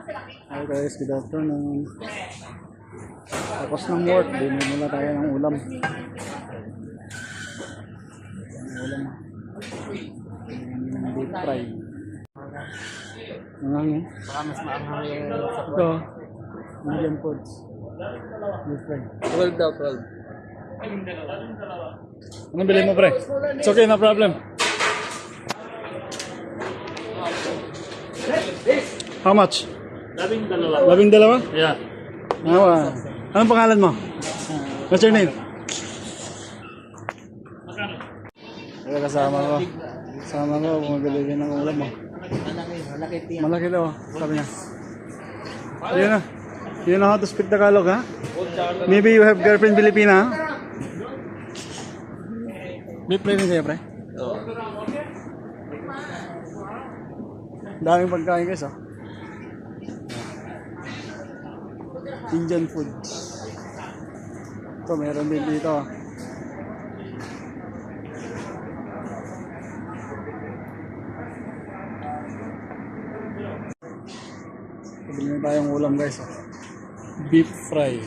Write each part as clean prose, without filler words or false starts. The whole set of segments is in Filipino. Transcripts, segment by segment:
Hi guys, good afternoon. Tapos ng work, bumili tayo ng ulam. Ulam. Deep fry. Ang Baka mas maanghang yung sa ito, medium foods. Deep fry. 12 daw, 12. Anong bilhin mo, pre? It's okay, no problem. How much? 12. 12? Yeah. Anong pangalan mo? What's your name? Kaya kasama ko. Kasama ko, bumibili din ng ulam mo. Malaki daw, sabi niya. Yun na. You know how to speak Tagalog, ha? Maybe you have girlfriend Filipina, ha? May play rin sa'yo, pre? Oo. Daming pagkain guys, ha? Indian food. Ito, meron din dito, ha? Pabili na tayong ulam guys, ha? Beef fry.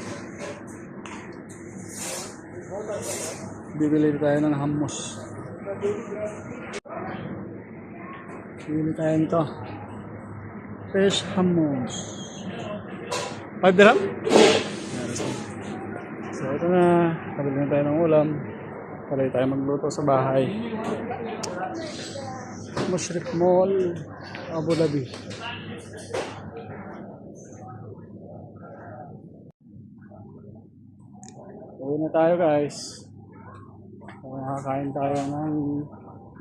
Bibili tayo ng hummus. Bibili tayo nito. Fish hummus. 5 dirham? So ito na. Kabili na tayo ng ulam. Para tayo magluto sa bahay. Mushrif Mall, Abu Dhabi. Uwi na tayo guys. Nakakain tayo ng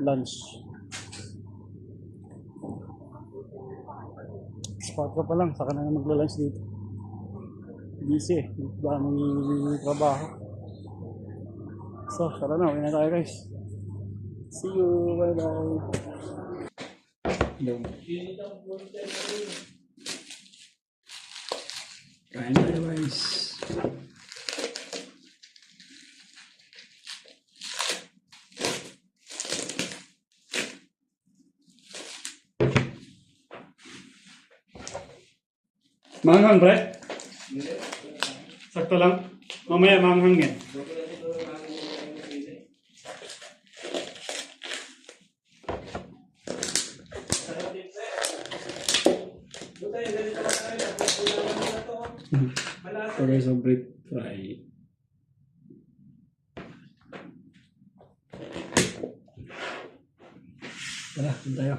lunch. Spot pa lang, saka na magla-lunch dito. Busy eh, daming trabaho. So, tara na, uwi na tayo guys. See you, bye bye. Kain tayo guys. Manghang, pre? Sakto lang? Mamaya manghang yan. So guys, so bread fry. Tara, tayo.